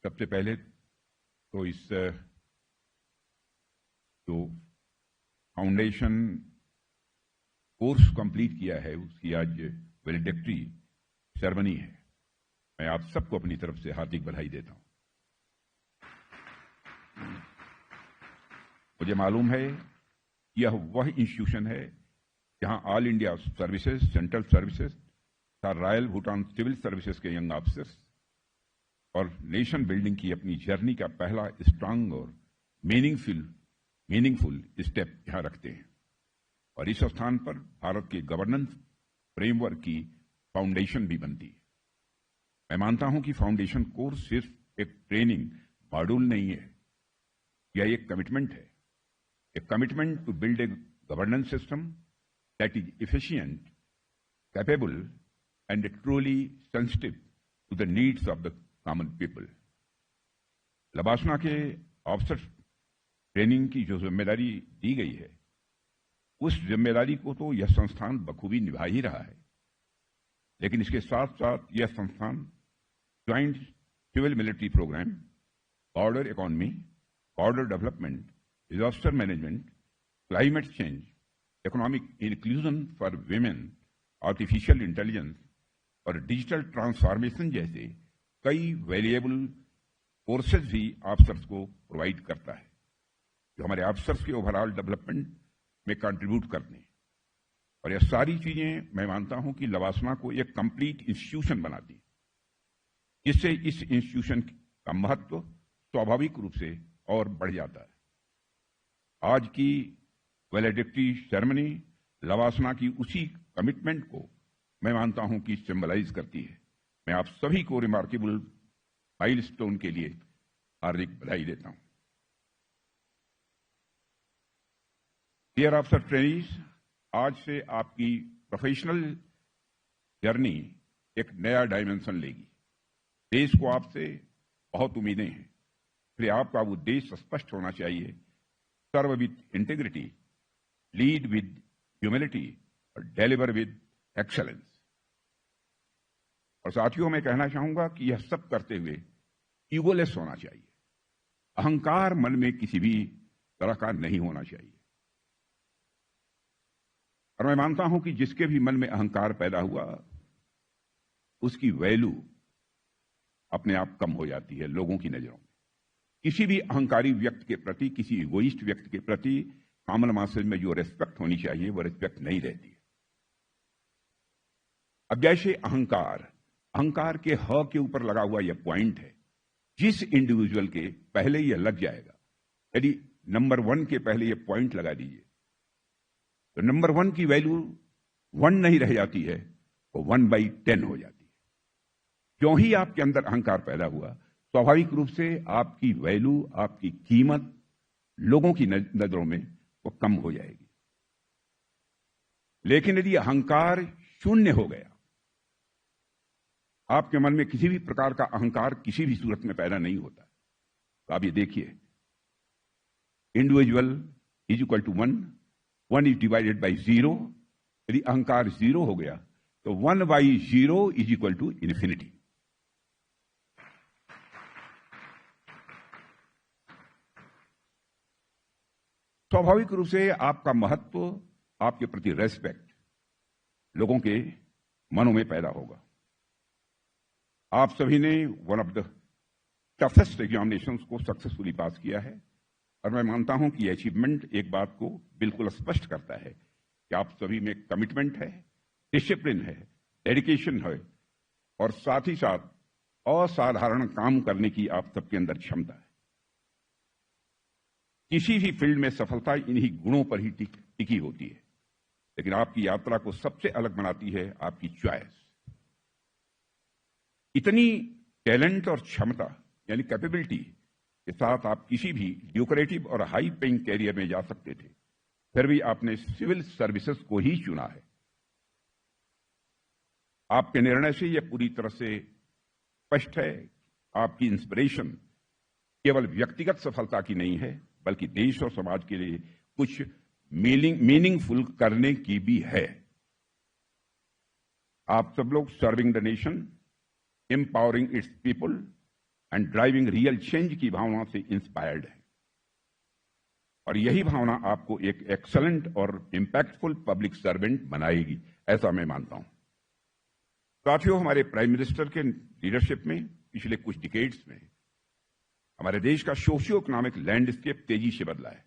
सबसे पहले तो इस जो फाउंडेशन कोर्स कंप्लीट किया है उसकी आज वैलेडिक्टरी सेरेमनी है। मैं आप सबको अपनी तरफ से हार्दिक बधाई देता हूं। मुझे मालूम है यह वह इंस्टीट्यूशन है जहां all India services, central services तथा रॉयल भूटान सिविल सर्विसेज के यंग ऑफिसर्स और नेशन बिल्डिंग की अपनी जर्नी का पहला स्ट्रांग और मीनिंगफुल स्टेप यहां रखते हैं और इस स्थान पर भारत के गवर्नेंस फ्रेमवर्क की फाउंडेशन भी बनती है। मैं मानता हूं कि फाउंडेशन कोर्स सिर्फ एक ट्रेनिंग मॉड्यूल नहीं है, यह एक कमिटमेंट है, a commitment to build a governance system that is efficient, capable, and truly sensitive to the needs of the common people. LBSNAA के ऑफिसर ट्रेनिंग की जो जिम्मेदारी दी गई है, उस जिम्मेदारी को तो यह संस्थान बखूबी निभा ही रहा है, लेकिन इसके साथ साथ यह संस्थान joint civil military programme, border economy, border development, disaster management, climate change, economic inclusion for women, artificial intelligence और डिजिटल ट्रांसफॉर्मेशन जैसे कई वैल्यूएबल कोर्सेज भी ऑफिसर्स को प्रोवाइड करता है, जो हमारे ऑफिसर्स के ओवरऑल डेवलपमेंट में कंट्रीब्यूट करते हैं। और यह सारी चीजें मैं मानता हूं कि लवासना को एक कंप्लीट इंस्टीट्यूशन बनाती है, जिससे इस इंस्टीट्यूशन का महत्व स्वाभाविक रूप से और बढ़ जाता है। आज की वैलेडिक्टरी सेरेमनी लवासना की उसी कमिटमेंट को मैं मानता हूं कि सिंबलाइज करती है। मैं आप सभी को रिमार्केबल माइलस्टोन के लिए हार्दिक बधाई देता हूं। डियर ऑफिसर ट्रेनीज, आज से आपकी प्रोफेशनल जर्नी एक नया डायमेंशन लेगी। देश को आपसे बहुत उम्मीदें हैं, इसलिए आपका उद्देश्य स्पष्ट होना चाहिए। Serve with integrity, lead with humility और डिलीवर विद एक्सेलेंस। और साथियों, मैं कहना चाहूंगा कि यह सब करते हुए ईगोलेस होना चाहिए। अहंकार मन में किसी भी तरह का नहीं होना चाहिए। और मैं मानता हूं कि जिसके भी मन में अहंकार पैदा हुआ, उसकी वैल्यू अपने आप कम हो जाती है लोगों की नजरों में। किसी भी अहंकारी व्यक्ति के प्रति, किसी इगोइस्ट व्यक्ति के प्रति कॉमन मासेज में जो रिस्पेक्ट होनी चाहिए वो रिस्पेक्ट नहीं रहती। अब जैसे अहंकार के ह के ऊपर लगा हुआ यह पॉइंट है, जिस इंडिविजुअल के पहले यह लग जाएगा, यदि नंबर 1 के पहले यह पॉइंट लगा दीजिए तो नंबर 1 की वैल्यू 1 नहीं रह जाती है, वो 1/10 हो जाती है। क्यों ही आपके अंदर अहंकार पैदा हुआ, स्वाभाविक रूप से आपकी वैल्यू, आपकी कीमत लोगों की नजरों में वो कम हो जाएगी। लेकिन यदि अहंकार शून्य हो गया, आपके मन में किसी भी प्रकार का अहंकार किसी भी सूरत में पैदा नहीं होता, तो आप ये देखिए, individual is equal to 1 is divided by 0। यदि अहंकार 0 हो गया तो 1/0 इज इक्वल टू इन्फिनिटी। स्वाभाविक रूप से आपका महत्व, आपके प्रति रेस्पेक्ट लोगों के मनों में पैदा होगा। आप सभी ने one of the toughest examinations को सक्सेसफुली पास किया है और मैं मानता हूं कि यह अचीवमेंट एक बात को बिल्कुल स्पष्ट करता है कि आप सभी में कमिटमेंट है, डिसिप्लिन है, डेडिकेशन है और साथ ही साथ असाधारण काम करने की आप सबके अंदर क्षमता है। किसी भी फील्ड में सफलता इन्हीं गुणों पर ही टिकी होती है, लेकिन आपकी यात्रा को सबसे अलग बनाती है आपकी चॉइस। इतनी टैलेंट और क्षमता यानी कैपेबिलिटी के साथ आप किसी भी ल्यूक्रेटिव और हाई पेइंग कैरियर में जा सकते थे, फिर भी आपने सिविल सर्विसेज को ही चुना है। आपके निर्णय से यह पूरी तरह से स्पष्ट है, आपकी इंस्पिरेशन केवल व्यक्तिगत सफलता की नहीं है, बल्कि देश और समाज के लिए कुछ मीनिंगफुल करने की भी है। आप सब लोग serving the nation, empowering its people and driving real change की भावना से इंस्पायर्ड है। और यही भावना आपको एक एक्सलेंट और इंपैक्टफुल पब्लिक सर्वेंट बनाएगी, ऐसा मैं मानता हूं। साथियों, हमारे प्राइम मिनिस्टर के लीडरशिप में पिछले कुछ डिकेड्स में हमारे देश का सोशियो इकोनॉमिक लैंडस्केप तेजी से बदला है।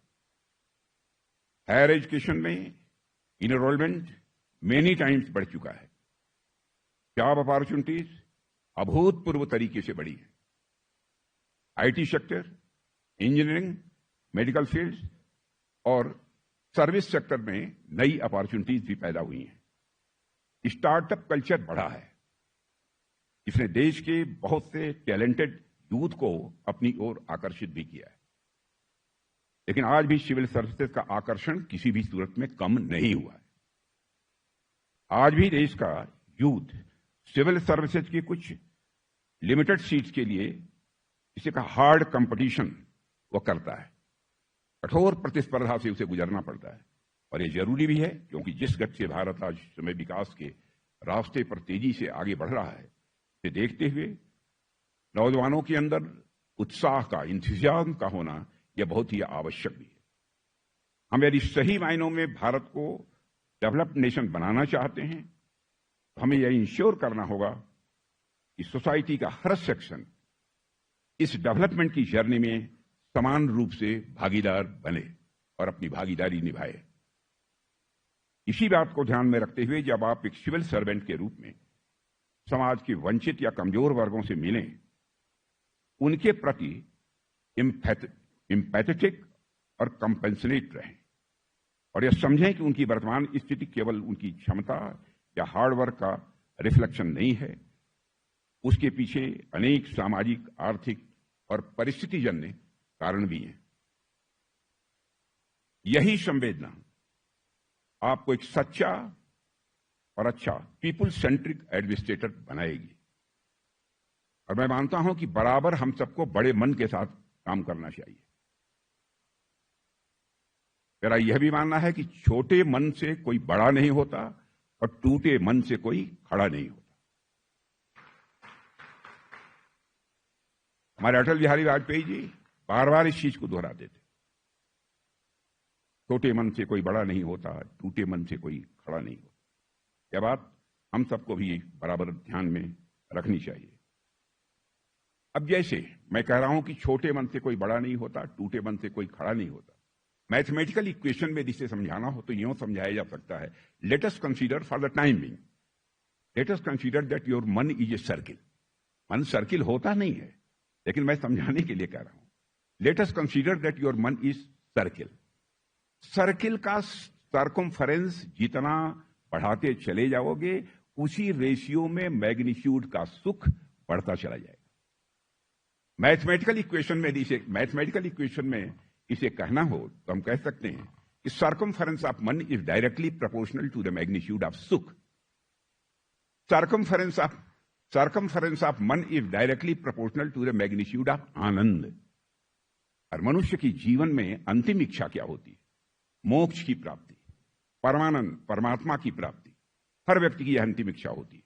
हायर एजुकेशन में इनरोलमेंट मेनी टाइम्स बढ़ चुका है। जॉब अपॉर्चुनिटीज अभूतपूर्व तरीके से बढ़ी है। IT sector, engineering, medical field और सर्विस सेक्टर में नई अपॉर्चुनिटीज भी पैदा हुई हैं। स्टार्टअप कल्चर बढ़ा है। इसने देश के बहुत से टैलेंटेड यूथ को अपनी ओर आकर्षित भी किया है। लेकिन आज भी सिविल सर्विसेज का आकर्षण किसी भी सूरत में कम नहीं हुआ है। आज भी देश का यूथ सिविल सर्विसेज की कुछ लिमिटेड सीट्स के लिए इसे का हार्ड कंपटीशन वो करता है। कठोर प्रतिस्पर्धा से उसे गुजरना पड़ता है। और ये जरूरी भी है, क्योंकि जिस गति से भारत आज समय विकास के रास्ते पर तेजी से आगे बढ़ रहा है, इसे देखते हुए नौजवानों के अंदर उत्साह का, इंतजाम का होना यह बहुत ही आवश्यक भी है। हम यदि सही मायनों में भारत को डेवलप्ड नेशन बनाना चाहते हैं तो हमें यह इंश्योर करना होगा कि सोसाइटी का हर सेक्शन इस डेवलपमेंट की जर्नी में समान रूप से भागीदार बने और अपनी भागीदारी निभाए। इसी बात को ध्यान में रखते हुए जब आप एक सिविल सर्वेंट के रूप में समाज के वंचित या कमजोर वर्गों से मिलें, उनके प्रति एम्पैथेटिक और कंपेंसनेट रहें और यह समझें कि उनकी वर्तमान स्थिति केवल उनकी क्षमता या हार्डवर्क का रिफ्लेक्शन नहीं है। उसके पीछे अनेक सामाजिक, आर्थिक और परिस्थितिजन्य कारण भी हैं। यही संवेदना आपको एक सच्चा और अच्छा पीपुल सेंट्रिक एडमिनिस्ट्रेटर बनाएगी। और मैं मानता हूं कि बराबर हम सबको बड़े मन के साथ काम करना चाहिए। मेरा यह भी मानना है कि छोटे मन से कोई बड़ा नहीं होता और टूटे मन से कोई खड़ा नहीं होता। हमारे अटल बिहारी वाजपेयी जी बार बार इस चीज को दोहराते थे। छोटे मन से कोई बड़ा नहीं होता, टूटे मन से कोई खड़ा नहीं होता। यह बात हम सबको भी बराबर ध्यान में रखनी चाहिए। अब जैसे मैं कह रहा हूं कि छोटे मन से कोई बड़ा नहीं होता, टूटे मन से कोई खड़ा नहीं होता, मैथमेटिकल इक्वेशन में जिसे समझाना हो तो यूं समझाया जा सकता है। Let us consider for the time being, let us consider that your मन इज ए सर्किल। मन सर्किल होता नहीं है, लेकिन मैं समझाने के लिए कह रहा हूं। Let us consider that your मन इज सर्किल। सर्किल का सर्कमफरेंस जितना बढ़ाते चले जाओगे, उसी रेशियो में मैग्नीट्यूड का सुख बढ़ता चला जाएगा। मैथमेटिकल इक्वेशन में इसे कहना हो तो हम कह सकते हैं कि सर्कमफरेंस ऑफ मन is directly proportional to the magnitude of सुख। सर्कमफरेंस ऑफ मन is directly proportional to the magnitude of आनंद। और मनुष्य की जीवन में अंतिम इच्छा क्या होती है? मोक्ष की प्राप्ति, परमानंद, परमात्मा की प्राप्ति। हर व्यक्ति की यह अंतिम इच्छा होती है।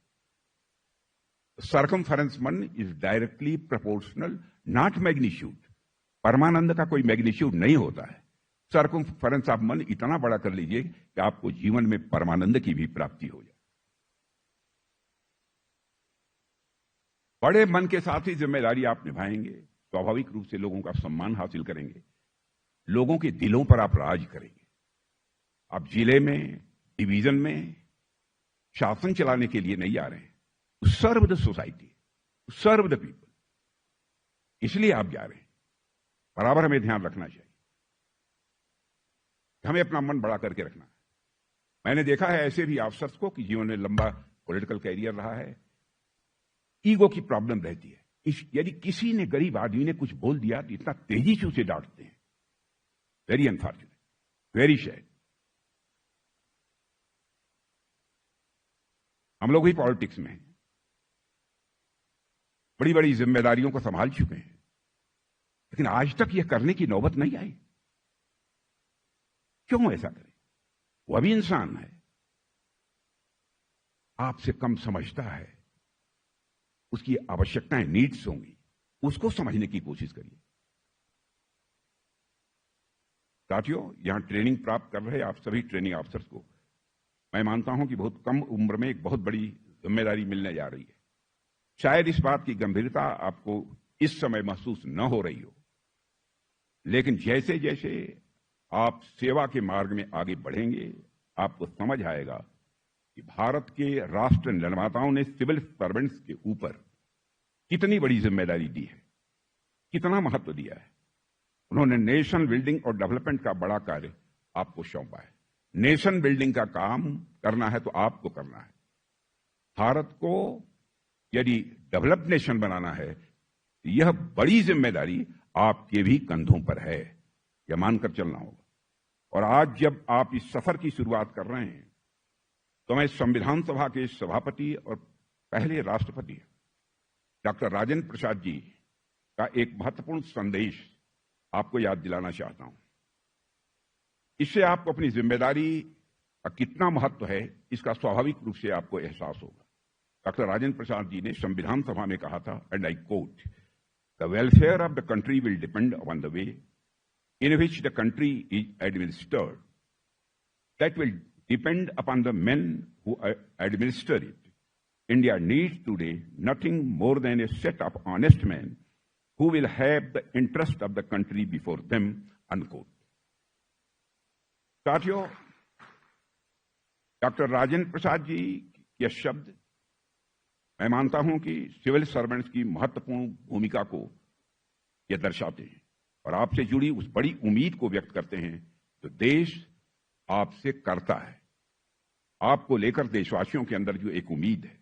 सर्कमफरेंस मन is directly proportional, not magnitude. परमानंद का कोई मैग्नीट्यूड नहीं होता है। सर्कमफरेंस ऑफ मन इतना बड़ा कर लीजिए कि आपको जीवन में परमानंद की भी प्राप्ति हो जाए। बड़े मन के साथ ही जिम्मेदारी आप निभाएंगे, स्वाभाविक रूप से लोगों का सम्मान हासिल करेंगे, लोगों के दिलों पर आप राज करेंगे। आप जिले में, डिवीजन में शासन चलाने के लिए नहीं आ रहे हैं, to serve the society, to serve the people, इसलिए आप जा रहे हैं। बराबर हमें ध्यान रखना चाहिए, हमें अपना मन बड़ा करके रखना है। मैंने देखा है ऐसे भी अफसर्स को कि जिन्होंने लंबा पॉलिटिकल कैरियर रहा है, ईगो की प्रॉब्लम रहती है। यदि किसी ने, गरीब आदमी ने कुछ बोल दिया तो इतना तेजी से उसे डांटते हैं। Very unfortunate, very sad. हम लोग भी पॉलिटिक्स में हैं, बड़ी बड़ी जिम्मेदारियों को संभाल चुके हैं, लेकिन आज तक यह करने की नौबत नहीं आई। क्यों ऐसा करें? वह भी इंसान है, आपसे कम समझता है, उसकी आवश्यकताएं, नीड्स होंगी, उसको समझने की कोशिश करिए। साथियों, यहां ट्रेनिंग प्राप्त कर रहे आप सभी ट्रेनिंग ऑफिसर्स को मैं मानता हूं कि बहुत कम उम्र में एक बहुत बड़ी जिम्मेदारी मिलने जा रही है। शायद इस बात की गंभीरता आपको इस समय महसूस न हो रही हो, लेकिन जैसे जैसे आप सेवा के मार्ग में आगे बढ़ेंगे, आपको समझ आएगा कि भारत के राष्ट्र निर्माताओं ने सिविल सर्वेंट्स के ऊपर कितनी बड़ी जिम्मेदारी दी है, कितना महत्व दिया है। उन्होंने नेशन बिल्डिंग और डेवलपमेंट का बड़ा कार्य आपको सौंपा है। नेशन बिल्डिंग का काम करना है तो आपको करना है। भारत को यदि डेवलप्ड नेशन बनाना है, यह बड़ी जिम्मेदारी आपके भी कंधों पर है, यह मानकर चलना होगा। और आज जब आप इस सफर की शुरुआत कर रहे हैं, तो मैं संविधान सभा के सभापति और पहले राष्ट्रपति डॉक्टर राजेंद्र प्रसाद जी का एक महत्वपूर्ण संदेश आपको याद दिलाना चाहता हूं। इससे आपको अपनी जिम्मेदारी का कितना महत्व है, इसका स्वाभाविक रूप से आपको एहसास होगा। डॉक्टर राजेंद्र प्रसाद जी ने संविधान सभा में कहा था, and I quote, the welfare of the country will depend on the way in which the country is administered. That will depend upon the men who administer it. India needs today nothing more than a set of honest men who will have the interest of the country before them, unquote. साथियों, doctor Rajendra Prasad ji के शब्द मैं मानता हूं कि civil servants की महत्वपूर्ण भूमिका को यह दर्शाते हैं और आपसे जुड़ी उस बड़ी उम्मीद को व्यक्त करते हैं जो देश आपसे करता है। आपको लेकर देशवासियों के अंदर जो एक उम्मीद है,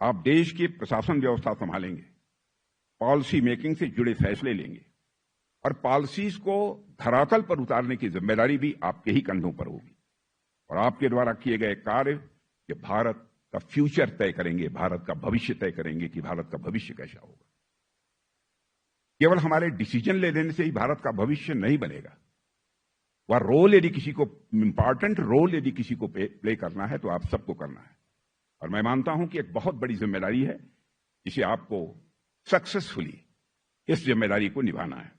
आप देश की प्रशासन व्यवस्था संभालेंगे, पॉलिसी मेकिंग से जुड़े फैसले लेंगे और पॉलिसीज को धरातल पर उतारने की जिम्मेदारी भी आपके ही कंधों पर होगी। और आपके द्वारा किए गए कार्य ये भारत का फ्यूचर तय करेंगे, भारत का भविष्य तय करेंगे कि भारत का भविष्य कैसा होगा। केवल हमारे डिसीजन ले लेने से ही भारत का भविष्य नहीं बनेगा। वह रोल यदि किसी को, इंपॉर्टेंट रोल यदि किसी को प्ले करना है तो आप सबको करना है। और मैं मानता हूं कि एक बहुत बड़ी जिम्मेदारी है जिसे आपको सक्सेसफुली इस जिम्मेदारी को निभाना है।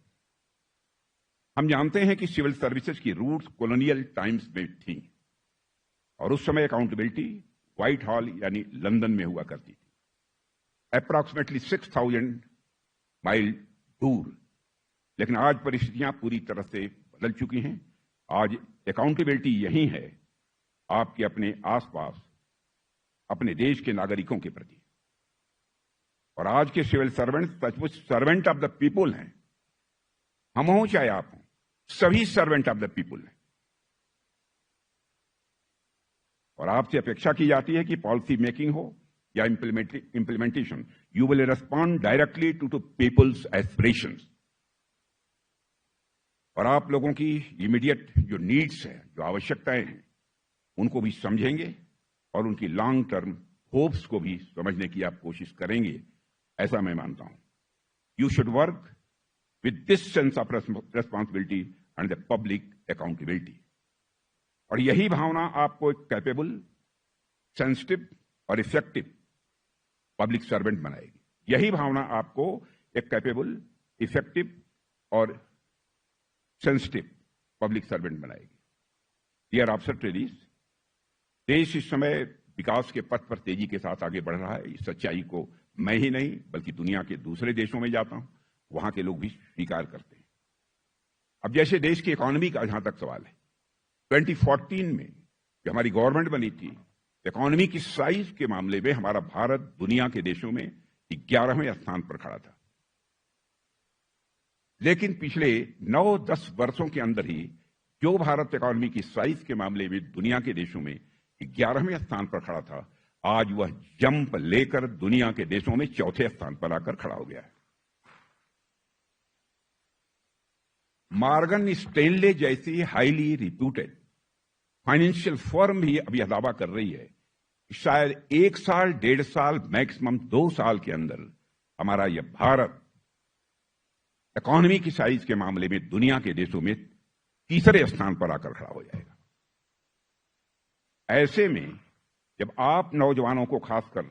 हम जानते हैं कि सिविल सर्विसेज की रूट्स कॉलोनियल टाइम्स में थी और उस समय अकाउंटेबिलिटी व्हाइट हॉल यानी लंदन में हुआ करती थी, अप्रॉक्सीमेटली 6000 माइल दूर। लेकिन आज परिस्थितियां पूरी तरह से बदल चुकी हैं। आज अकाउंटेबिलिटी यही है आपके अपने आसपास, अपने देश के नागरिकों के प्रति। और आज के सिविल सर्वेंट सचमुच सर्वेंट ऑफ द पीपुल हैं। हम हो चाहे आप हो, सभी सर्वेंट ऑफ द पीपुल हैं। और आपसे अपेक्षा की जाती है कि पॉलिसी मेकिंग हो या implementation, you will respond directly to people's aspirations. और आप लोगों की इमीडिएट जो नीड्स है, जो आवश्यकताएं हैं, उनको भी समझेंगे और उनकी लॉन्ग टर्म होप्स को भी समझने की आप कोशिश करेंगे, ऐसा मैं मानता हूं। You should work with this sense of responsibility and the public accountability. और यही भावना आपको एक कैपेबल, सेंसिटिव और इफेक्टिव पब्लिक सर्वेंट बनाएगी। यही भावना आपको एक कैपेबल, इफेक्टिव और सेंसिटिव पब्लिक सर्वेंट बनाएगी। डियर ऑफिसर ट्रेनीज, देश इस समय विकास के पथ पर तेजी के साथ आगे बढ़ रहा है। इस सच्चाई को मैं ही नहीं बल्कि दुनिया के दूसरे देशों में जाता हूं, वहां के लोग भी स्वीकार करते हैं। अब जैसे देश की इकोनॉमी का जहां तक सवाल है, 2014 में जो हमारी गवर्नमेंट बनी थी, इकोनॉमी की साइज के मामले में हमारा भारत दुनिया के देशों में 11वें स्थान पर खड़ा था। लेकिन पिछले 9-10 वर्षों के अंदर ही जो भारत इकोनॉमी की साइज के मामले में दुनिया के देशों में 11वें स्थान पर खड़ा था, आज वह जंप लेकर दुनिया के देशों में 4थे स्थान पर आकर खड़ा हो गया है। मॉर्गन स्टैनले जैसी हाईली रिप्यूटेड फाइनेंशियल फर्म भी अब यह दावा कर रही है कि शायद 1 साल, 1.5 साल, मैक्सिमम 2 साल के अंदर हमारा यह भारत इकोनॉमी की साइज के मामले में दुनिया के देशों में 3रे स्थान पर आकर खड़ा हो जाएगा। ऐसे में जब आप नौजवानों को, खासकर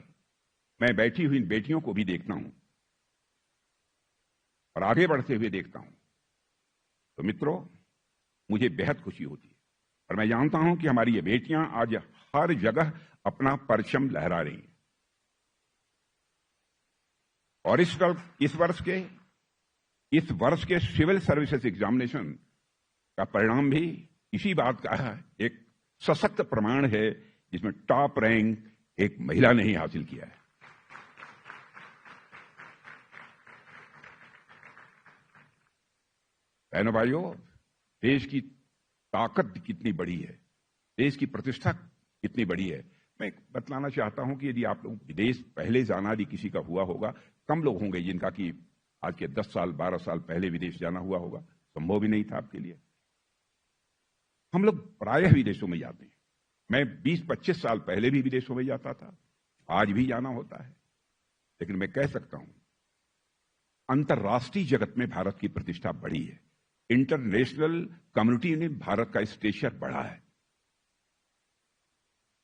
मैं बैठी हुई इन बेटियों को भी देखता हूं, और आगे बढ़ते हुए देखता हूं तो मित्रों, मुझे बेहद खुशी होती है। और मैं जानता हूं कि हमारी ये बेटियां आज हर जगह अपना परचम लहरा रही हैं। और इस वर्ष के सिविल सर्विसेज एग्जामिनेशन का परिणाम भी इसी बात का एक सशक्त प्रमाण है, जिसमें टॉप रैंक एक महिला ने ही हासिल किया है। बहनों भाइयों, देश की ताकत कितनी बड़ी है, देश की प्रतिष्ठा कितनी बड़ी है। मैं बतलाना चाहता हूं कि यदि आप लोग विदेश पहले जाना यदि किसी का हुआ होगा, कम लोग होंगे जिनका कि आज के 10 साल 12 साल पहले विदेश जाना हुआ होगा। संभव भी नहीं था आपके लिए। हम लोग प्रायः विदेशों में जाते हैं। मैं 20-25 साल पहले भी विदेशों में जाता था, आज भी जाना होता है। लेकिन मैं कह सकता हूं, अंतर्राष्ट्रीय जगत में भारत की प्रतिष्ठा बढ़ी है। इंटरनेशनल कम्युनिटी ने भारत का स्टेचर बढ़ा है।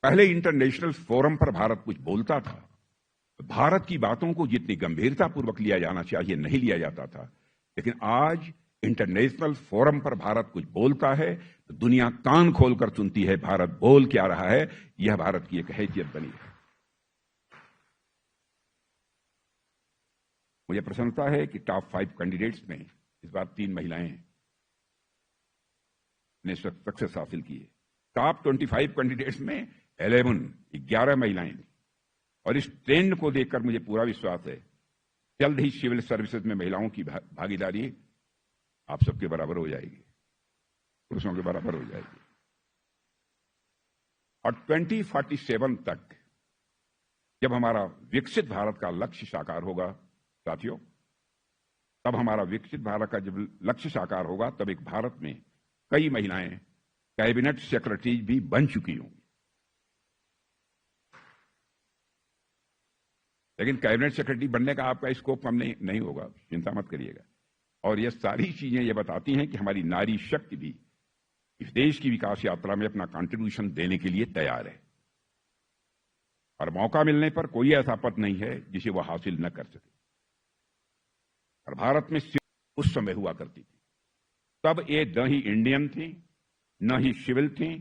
पहले इंटरनेशनल फोरम पर भारत कुछ बोलता था, भारत की बातों को जितनी गंभीरतापूर्वक लिया जाना चाहिए नहीं लिया जाता था। लेकिन आज इंटरनेशनल फोरम पर भारत कुछ बोलता है तो दुनिया कान खोलकर सुनती है भारत बोल क्या रहा है। यह भारत की एक हैसियत बनी है। मुझे प्रसन्नता है कि टॉप 5 कैंडिडेट्स में इस बार 3 महिलाएं ने सक्सेस हासिल की है। टॉप 25 कैंडिडेट्स में 11 महिलाएं थी। और इस ट्रेंड को देखकर मुझे पूरा विश्वास है, जल्द ही सिविल सर्विसेज में महिलाओं की भागीदारी आप सबके बराबर हो जाएगी, पुरुषों के बराबर हो जाएगी। और 2047 तक जब हमारा विकसित भारत का लक्ष्य साकार होगा साथियों, तब हमारा विकसित भारत का जब लक्ष्य साकार होगा, तब एक भारत में कई महिलाएं कैबिनेट सेक्रेटरी भी बन चुकी होंगी। लेकिन कैबिनेट सेक्रेटरी बनने का आपका स्कोप कम नहीं होगा, चिंता मत करिएगा। और ये सारी चीजें ये बताती हैं कि हमारी नारी शक्ति भी इस देश की विकास यात्रा में अपना कंट्रीब्यूशन देने के लिए तैयार है। और मौका मिलने पर कोई ऐसा पद नहीं है जिसे वह हासिल न कर सके। और भारत में उस समय हुआ करती थी, तब ये न ही इंडियन थी, न ही सिविल थी,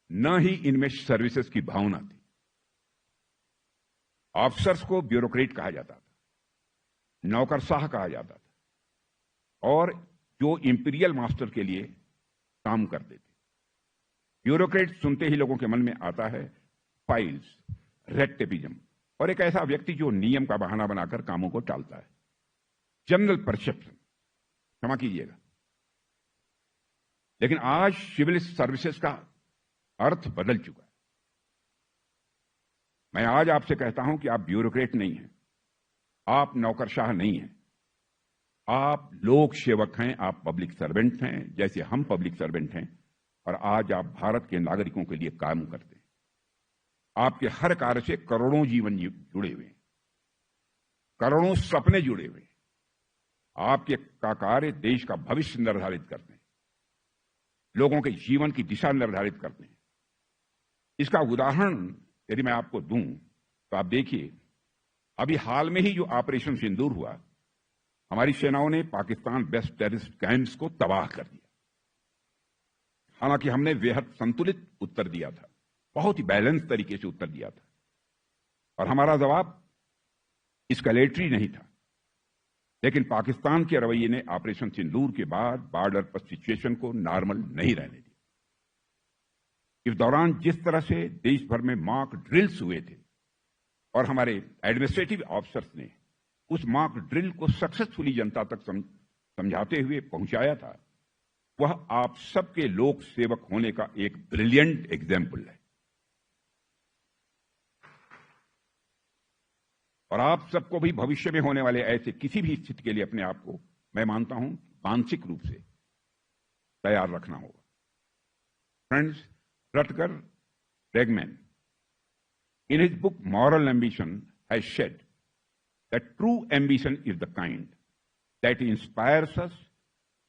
न ही इनमें सर्विसेज की भावना थी। ऑफिसर्स को ब्यूरोक्रेट कहा जाता था, नौकरशाह कहा जाता था, और जो इंपीरियल मास्टर के लिए काम करते थे। ब्यूरोक्रेट सुनते ही लोगों के मन में आता है फाइल्स, रेड टेपिज्म, और एक ऐसा व्यक्ति जो नियम का बहाना बनाकर कामों को टालता है। जनरल परसेप्शन, क्षमा कीजिएगा। लेकिन आज सिविल सर्विसेज का अर्थ बदल चुका है। मैं आज आपसे कहता हूं कि आप ब्यूरोक्रेट नहीं हैं, आप नौकरशाह नहीं हैं, आप लोक सेवक हैं, आप पब्लिक सर्वेंट हैं, जैसे हम पब्लिक सर्वेंट हैं। और आज आप भारत के नागरिकों के लिए काम करते हैं। आपके हर कार्य से करोड़ों जीवन जुड़े हुए हैं, करोड़ों सपने जुड़े हुए हैं। आपके का कार्य देश का भविष्य निर्धारित करते हैं, लोगों के जीवन की दिशा निर्धारित करते हैं। इसका उदाहरण यदि मैं आपको दूं तो आप देखिए, अभी हाल में ही जो ऑपरेशन सिंदूर हुआ, हमारी सेनाओं ने पाकिस्तान बेस्ड टेररिस्ट कैंप्स को तबाह कर दिया। हालांकि हमने बेहद संतुलित उत्तर दिया था, बहुत ही बैलेंस तरीके से उत्तर दिया था, और हमारा जवाब एस्केलेटरी नहीं था। लेकिन पाकिस्तान के रवैये ने ऑपरेशन सिंदूर के बाद बॉर्डर पर सिचुएशन को नॉर्मल नहीं रहने दिया। इस दौरान जिस तरह से देश भर में मॉक ड्रिल्स हुए थे और हमारे एडमिनिस्ट्रेटिव ऑफिसर्स ने उस मॉक ड्रिल को सक्सेसफुली जनता तक समझाते हुए पहुंचाया था, वह आप सबके लोक सेवक होने का एक ब्रिलियंट एग्जाम्पल है। और आप सबको भी भविष्य में होने वाले ऐसे किसी भी स्थिति के लिए अपने आप को, मैं मानता हूं, मानसिक रूप से तैयार रखना होगा। Friends, Rutger Bregman, in his book Moral Ambition, has said that true ambition is the kind that inspires us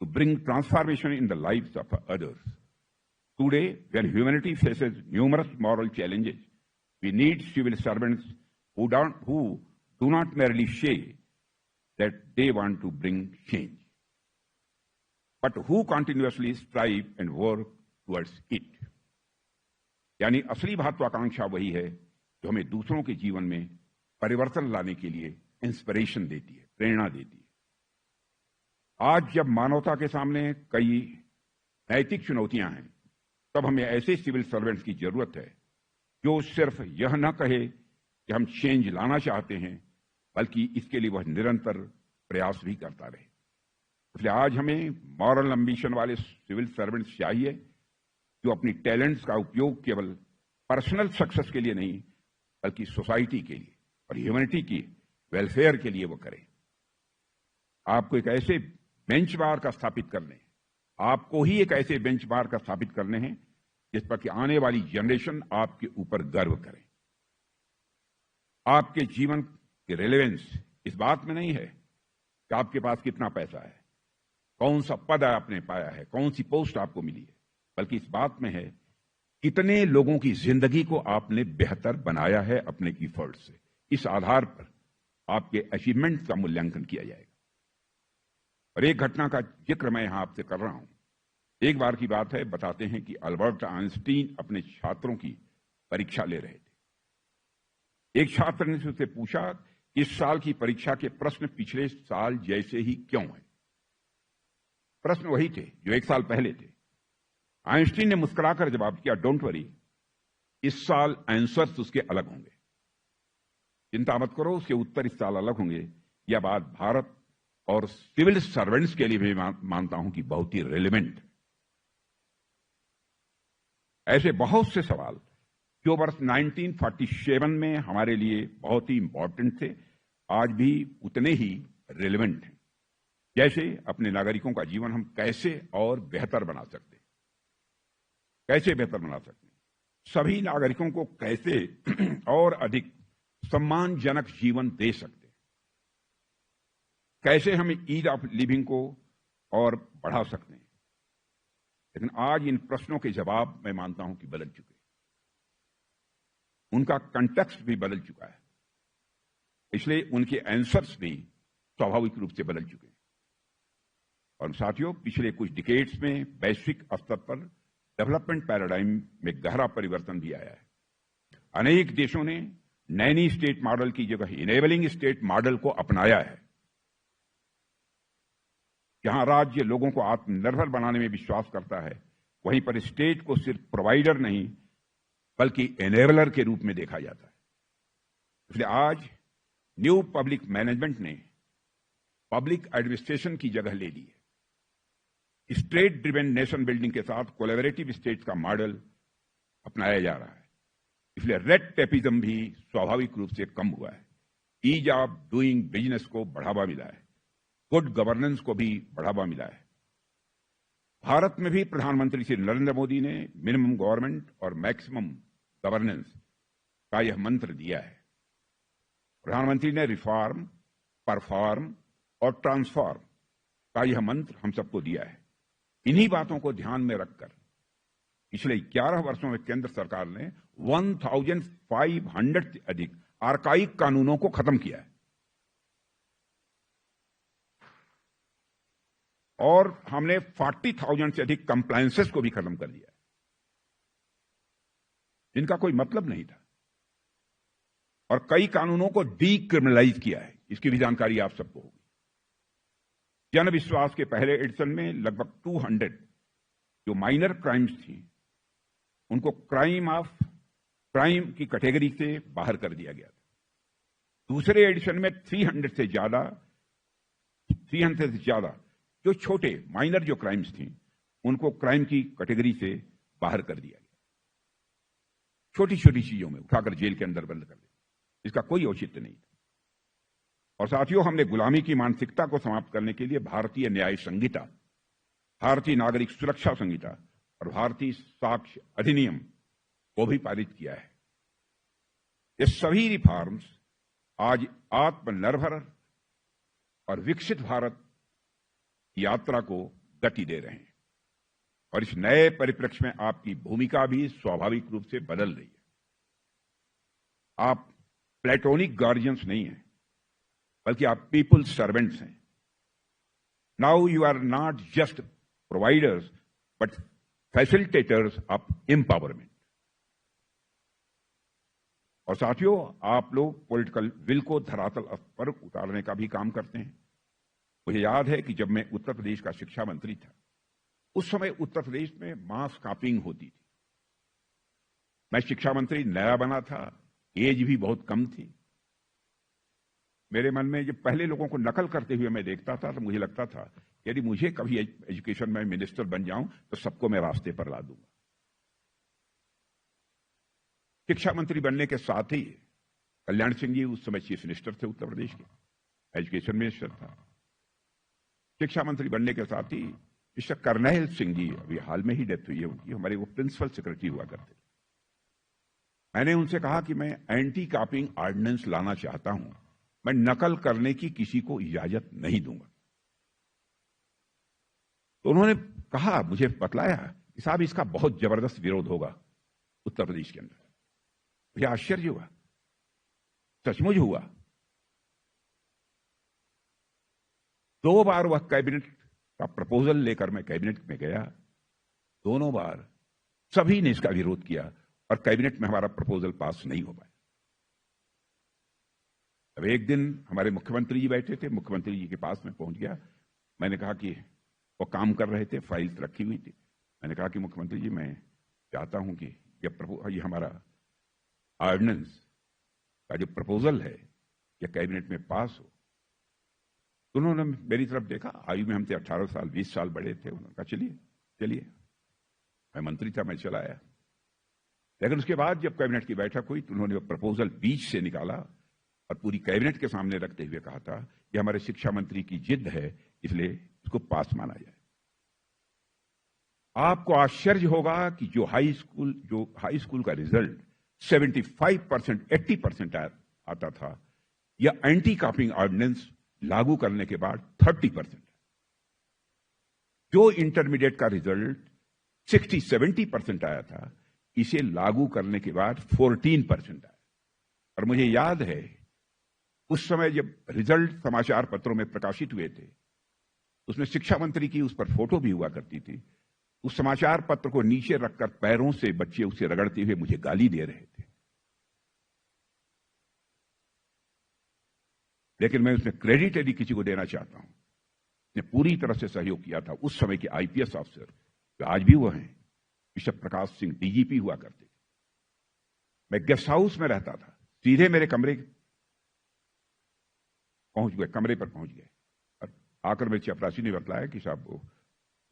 to bring transformation in the lives of others. Today, when humanity faces numerous moral challenges, we need civil servants who do not merely say that they want to bring change, but who continuously strive and work towards it. यानी असली महत्वाकांक्षा वही है जो हमें दूसरों के जीवन में परिवर्तन लाने के लिए इंस्पिरेशन देती है, प्रेरणा देती है। आज जब मानवता के सामने कई नैतिक चुनौतियां हैं, तब हमें ऐसे सिविल सर्वेंट्स की जरूरत है जो सिर्फ यह न कहे कि हम चेंज लाना चाहते हैं, बल्कि इसके लिए वह निरंतर प्रयास भी करता रहे। इसलिए आज हमें मॉरल एम्बिशन वाले सिविल सर्वेंट्स चाहिए जो अपनी टैलेंट्स का उपयोग केवल पर्सनल सक्सेस के लिए नहीं, बल्कि सोसाइटी के लिए और ह्यूमैनिटी की वेलफेयर के लिए वो करें। आपको एक ऐसे बेंचमार्क का स्थापित करने, आपको ही एक ऐसे बेंचमार्क का स्थापित करने हैं जिस पर कि आने वाली जनरेशन आपके ऊपर गर्व करे। आपके जीवन की रेलेवेंस इस बात में नहीं है कि आपके पास कितना पैसा है, कौन सा पद आपने पाया है, कौन सी पोस्ट आपको मिली है, बल्कि इस बात में है कितने लोगों की जिंदगी को आपने बेहतर बनाया है अपने एफर्ट से। इस आधार पर आपके अचीवमेंट का मूल्यांकन किया जाएगा। और एक घटना का जिक्र मैं यहां आपसे कर रहा हूं। एक बार की बात है, बताते हैं कि अल्बर्ट आइंस्टीन अपने छात्रों की परीक्षा ले रहे थे। एक छात्र ने उससे पूछा, इस साल की परीक्षा के प्रश्न पिछले साल जैसे ही क्यों हैं? प्रश्न वही थे जो एक साल पहले थे। आइंस्टीन ने मुस्कुराकर जवाब किया, डोंट वरी, इस साल आंसर्स उसके अलग होंगे, चिंता मत करो, उसके उत्तर इस साल अलग होंगे। यह बात भारत और सिविल सर्वेंट्स के लिए भी मानता हूं कि बहुत ही रेलेवेंट। ऐसे बहुत से सवाल जो वर्ष 1947 में हमारे लिए बहुत ही इंपॉर्टेंट थे, आज भी उतने ही रेलेवेंट हैं। जैसे अपने नागरिकों का जीवन हम कैसे और बेहतर बना सकते हैं, कैसे बेहतर बना सकते हैं, सभी नागरिकों को कैसे और अधिक सम्मानजनक जीवन दे सकते हैं, कैसे हम ईज ऑफ लिविंग को और बढ़ा सकते हैं। लेकिन आज इन प्रश्नों के जवाब मैं मानता हूं कि बदल चुके हैं, उनका कंटेक्स्ट भी बदल चुका है, इसलिए उनके आंसर्स भी स्वाभाविक रूप से बदल चुके हैं। और साथियों, पिछले कुछ डिकेड्स में वैश्विक स्तर पर डेवलपमेंट पैराडाइम में गहरा परिवर्तन भी आया है। अनेक देशों ने नैनी स्टेट मॉडल की जगह इनेबलिंग स्टेट मॉडल को अपनाया है, जहां राज्य लोगों को आत्मनिर्भर बनाने में विश्वास करता है, वहीं पर स्टेट को सिर्फ प्रोवाइडर नहीं बल्कि एनेबलर के रूप में देखा जाता है। इसलिए आज न्यू पब्लिक मैनेजमेंट ने पब्लिक एडमिनिस्ट्रेशन की जगह ले ली है। स्टेट ड्रिवन नेशन बिल्डिंग के साथ कोलैबोरेटिव स्टेट का मॉडल अपनाया जा रहा है। इसलिए रेड टेपिज्म भी स्वाभाविक रूप से कम हुआ है, ईज ऑफ डूइंग बिजनेस को बढ़ावा मिला है, गुड गवर्नेंस को भी बढ़ावा मिला है। भारत में भी प्रधानमंत्री श्री नरेंद्र मोदी ने मिनिमम गवर्नमेंट और मैक्सिमम गवर्नेंस का यह मंत्र दिया है। प्रधानमंत्री ने रिफॉर्म, परफॉर्म और ट्रांसफॉर्म का यह मंत्र हम सबको दिया है। इन्हीं बातों को ध्यान में रखकर पिछले 11 वर्षों में केंद्र सरकार ने 1500 से अधिक आर्काइक कानूनों को खत्म किया है और हमने 40,000 से अधिक कंप्लायंसेस को भी खत्म कर दिया है, जिनका कोई मतलब नहीं था। और कई कानूनों को डीक्रिमिनलाइज किया है, इसकी भी जानकारी आप सबको होगी। जन विश्वास के पहले एडिशन में लगभग 200 जो माइनर क्राइम्स थी, उनको क्राइम की कैटेगरी से बाहर कर दिया गया था। दूसरे एडिशन में 300 से ज्यादा जो छोटे माइनर जो क्राइम्स थी, उनको क्राइम की कैटेगरी से बाहर कर दिया गया। छोटी छोटी चीजों में उठाकर जेल के अंदर बंद कर दिया, इसका कोई औचित्य नहीं था। और साथियों, हमने गुलामी की मानसिकता को समाप्त करने के लिए भारतीय न्याय संहिता, भारतीय नागरिक सुरक्षा संहिता और भारतीय साक्ष्य अधिनियम को भी पारित किया है। ये सभी रिफॉर्म्स आज आत्मनिर्भर और विकसित भारत की यात्रा को गति दे रहे हैं। और इस नए परिप्रेक्ष्य में आपकी भूमिका भी स्वाभाविक रूप से बदल रही है। आप प्लेटोनिक गार्जियंस नहीं हैं, बल्कि आप पीपल सर्वेंट्स हैं। Now you are not just providers but facilitators of empowerment. और साथियों, आप लोग पॉलिटिकल विल को धरातल पर उतारने का भी काम करते हैं। मुझे याद है कि जब मैं उत्तर प्रदेश का शिक्षा मंत्री था, उस समय उत्तर प्रदेश में मास कापिंग होती थी। मैं शिक्षा मंत्री नया बना था, एज भी बहुत कम थी। मेरे मन में जब पहले लोगों को नकल करते हुए मैं देखता था तो मुझे लगता था यदि मुझे कभी एजुकेशन में मिनिस्टर बन जाऊं तो सबको मैं रास्ते पर ला दूंगा। शिक्षा मंत्री बनने के साथ ही कल्याण सिंह जी उस समय चीफ मिनिस्टर थे उत्तर प्रदेश के, एजुकेशन मिनिस्टर था। शिक्षा मंत्री बनने के साथ ही मिस्टर करनैल सिंह जी, अभी हाल में ही डेथ हुई है उनकी, हमारे वो प्रिंसिपल सेक्रेटरी हुआ करते। मैंने उनसे कहा कि मैं एंटी कॉपिंग ऑर्डिनेंस लाना चाहता हूं, मैं नकल करने की किसी को इजाजत नहीं दूंगा। तो उन्होंने कहा, मुझे बतलाया कि साहब इसका बहुत जबरदस्त विरोध होगा उत्तर प्रदेश के अंदर। मुझे आश्चर्य हुआ, सचमुच हुआ। 2 बार वह कैबिनेट का प्रपोजल लेकर मैं कैबिनेट में गया, दोनों बार सभी ने इसका विरोध किया और कैबिनेट में हमारा प्रपोजल पास नहीं हो पाया। अब एक दिन हमारे मुख्यमंत्री जी बैठे थे, मुख्यमंत्री जी के पास में पहुंच गया। मैंने कहा कि वो काम कर रहे थे, फाइल्स रखी हुई थी। मैंने कहा कि मुख्यमंत्री जी, मैं चाहता हूं कि ये हमारा ऑर्डिनेंस का जो प्रपोजल है ये कैबिनेट में पास हो। तो उन्होंने मेरी तरफ देखा, आयु में हमसे 18 साल 20 साल बड़े थे। उन्होंने कहा चलिए चलिए। मैं मंत्री था, मैं चला आया। लेकिन उसके बाद जब कैबिनेट की बैठक हुई तो उन्होंने प्रपोजल बीच से निकाला और पूरी कैबिनेट के सामने रखते हुए कहा था कि हमारे शिक्षा मंत्री की जिद है, इसलिए इसको पास माना जाए। आपको आश्चर्य होगा कि जो हाई स्कूल का रिजल्ट 75%, 80% आता था, यह एंटी कॉपिंग ऑर्डिनेंस लागू करने के बाद 30%। जो इंटरमीडिएट का रिजल्ट 60-70% आया था, इसे लागू करने के बाद 14% आया। और मुझे याद है उस समय जब रिजल्ट समाचार पत्रों में प्रकाशित हुए थे, उसमें शिक्षा मंत्री की उस पर फोटो भी हुआ करती थी। उस समाचार पत्र को नीचे रखकर पैरों से बच्चे उसे रगड़ते हुए मुझे गाली दे रहे थे। लेकिन मैं उसमें क्रेडिट यदि किसी को देना चाहता हूं, ने पूरी तरह से सहयोग किया था उस समय के आईपीएस अफसर, जो आज भी वो हैं, मिस्टर प्रकाश सिंह डीजीपी हुआ करते थे। मैं गेस्ट हाउस में रहता था, सीधे मेरे कमरे पर पहुंच गए और आकर मेरे चपरासी ने बतलाया कि साहब वो